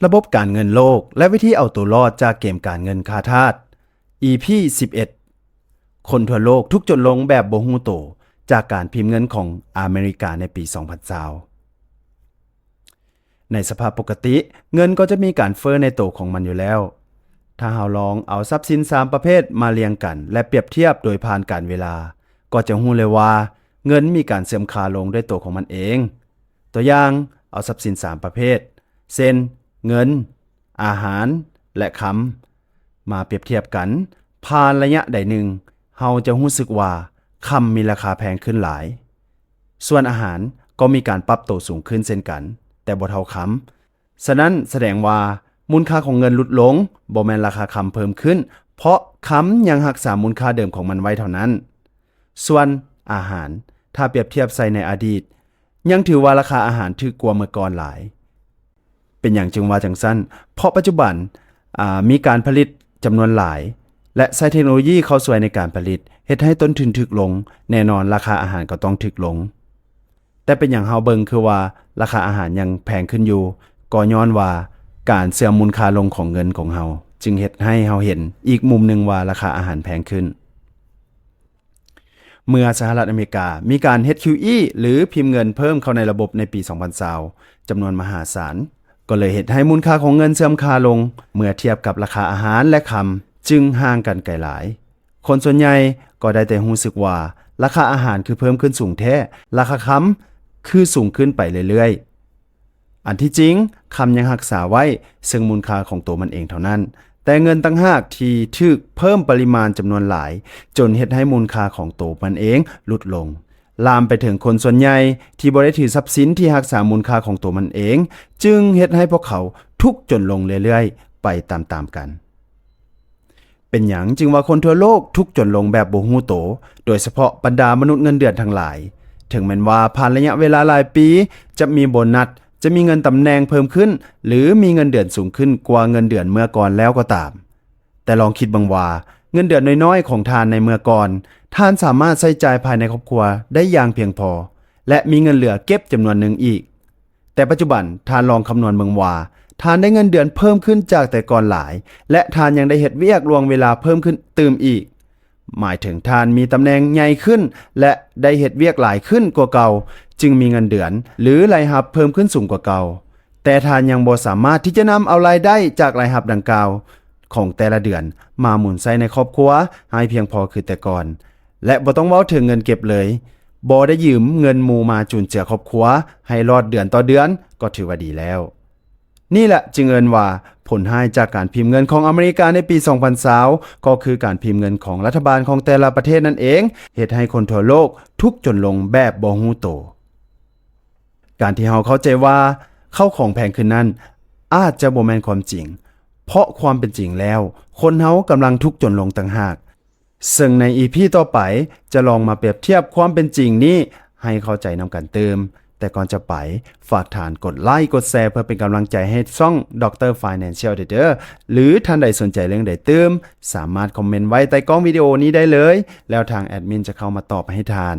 ระบบการเงินโลกและวิธีเอาตัวรอดจากเกมการเงินคาทาส EP 11 คนทั่วโลกทุกข์จนลงแบบบ่ฮู้โตจากการพิมพ์เงินของอเมริกาในปี 2020 ในสภาพปกติเงินก็จะมีการเฟ้อในโตของมันอยู่แล้ว ถ้าเราลองเอาทรัพย์สิน3ประเภทมาเรียงกันและเปรียบเทียบโดยผ่านการเวลาก็จะรู้เลยว่าเงินมีการเสื่อมค่าลงด้วยตัวของมันเองตัวอย่างเอาทรัพย์สิน3ประเภทเช่นเงินอาหารและคำมาเปรียบเทียบกันผ่านระยะใดหนึ่งเราจะรู้สึกว่าคำมีราคาแพงขึ้นหลายส่วนอาหารก็มีการปรับตัวสูงขึ้นเช่นกันแต่บ่เท่าคำฉะนั้นแสดงว่ามูลค่าของเงินลดลงบ่แม่นราคาคำเพิ่มขึ้นเพราะคำยังรักษามูลค่าเดิมของมันไว้เท่านั้นส่วนอาหารถ้าเปรียบเทียบใส่ในอดีตยังถือว่าราคาอาหารถูกกว่าเมื่อก่อนหลายเป็นอย่างจึงว่าจังซั่นเพราะปัจจุบันมีการผลิตจำนวนหลายและใช้เทคโนโลยีเข้าช่วยในการผลิตเฮ็ดให้ต้นทุนถูกลงแน่นอนราคาอาหารก็ต้องถูกลงแต่เป็นอย่างเฮาเบิ่งคือว่าราคาอาหารยังแพงขึ้นอยู่ก็ย้อนว่าการเสื่อมมูลค่าลงของเงินของเฮาจึงเฮ็ดให้เฮาเห็นอีกมุมหนึ่งว่าราคาอาหารแพงขึ้นเมื่อสหรัฐอเมริกามีการ QE หรือพิมพ์เงินเพิ่มเข้าในระบบในปี 2020 จำนวนมหาศาลก็เลยเฮ็ดให้มูลค่าของเงินเสื่อมค่าลงเมื่อเทียบกับราคาอาหารและคำจึงห่างกันไกลหลายคนส่วนใหญ่ก็ได้แต่รู้สึกว่าราคาอาหารคือเพิ่มขึ้นสูงแท้ราคาคำคือสูงขึ้นไปเรื่อยๆอันที่จริงคำยังรักษาไว้ซึ่งมูลค่าของตัวมันเองเท่านั้นแต่เงินต่างหากที่ถูกเพิ่มปริมาณจำนวนหลายจนเฮ็ดให้มูลค่าของตัวมันเองลดลงลามไปถึงคนส่วนใหญ่ที่บ่ได้ถือทรัพย์สินที่รักษามูลค่าของตัวมันเองจึงเฮ็ดให้พวกเขาทุกข์จนลงเรื่อยๆไปตามๆกันเป็นหยังจึงว่าคนทั่วโลกทุกข์จนลงแบบบ่ฮู้โตโดยเฉพาะบรรดามนุษย์เงินเดือนทั้งหลายถึงแม้นว่าผ่านระยะเวลาหลายปีจะมีโบนัสจะมีเงินตำแหน่งเพิ่มขึ้นหรือมีเงินเดือนสูงขึ้นกว่าเงินเดือนเมื่อก่อนแล้วก็ตามแต่ลองคิดบังว่าเงินเดือนน้อยๆของทานในเมื่อก่อนท่านสามารถใช้จ่ายภายในครอบครัวได้อย่างเพียงพอและมีเงินเหลือเก็บจำนวนหนึ่งอีกแต่ปัจจุบันทานลองคำนวณเบิ่งว่าทานได้เงินเดือนเพิ่มขึ้นจากแต่ก่อนหลายและทานยังได้เฮ็ดเวียกล่วงเวลาเพิ่มขึ้นตื่มอีกหมายถึงทานมีตำแหน่งใหญ่ขึ้นและได้เฮ็ดเวียกหลายขึ้นกว่าเก่าจึงมีเงินเดือนหรือรายรับเพิ่มขึ้นสูงกว่าเก่าแต่ทานยังบ่สามารถที่จะนำเอารายได้จากรายรับดังกล่าวของแต่ละเดือนมาหมุนใช้ในครอบครัวให้เพียงพอคือแต่ก่อนและบ่ต้องเว้าถึงเงินเก็บเลยบ่ได้ยืมเงินหมู่มาจุนเจือครอบครัวให้รอดเดือนต่อเดือนก็ถือว่าดีแล้วนี่แหละจึงเอิ้นว่าผลให้จากการพิมพ์เงินของอเมริกาในปี 2020 ก็คือการพิมพ์เงินของรัฐบาลของแต่ละประเทศนั่นเองเฮ็ดให้คนทั่วโลกทุกข์จนลงแบบบ่ฮู้โตการที่เราเข้าใจว่าข้าวของแพงขึ้นนั้นอาจจะบ่แม่นความจริงเพราะความเป็นจริงแล้วคนเฮากำลังทุกข์จนลงต่างหากซึ่งใน EP ต่อไปจะลองมาเปรียบเทียบความเป็นจริงนี้ให้เข้าใจนำกันเติมแต่ก่อนจะไปฝากฐานกดไลค์กดแชร์เพื่อเป็นกำลังใจให้ช่อง Dr. Financial Trader หรือท่านใดสนใจเรื่องใดเติมสามารถคอมเมนต์ไว้ใต้กล้องวิดีโอนี้ได้เลยแล้วทางแอดมินจะเข้ามาตอบให้ทาน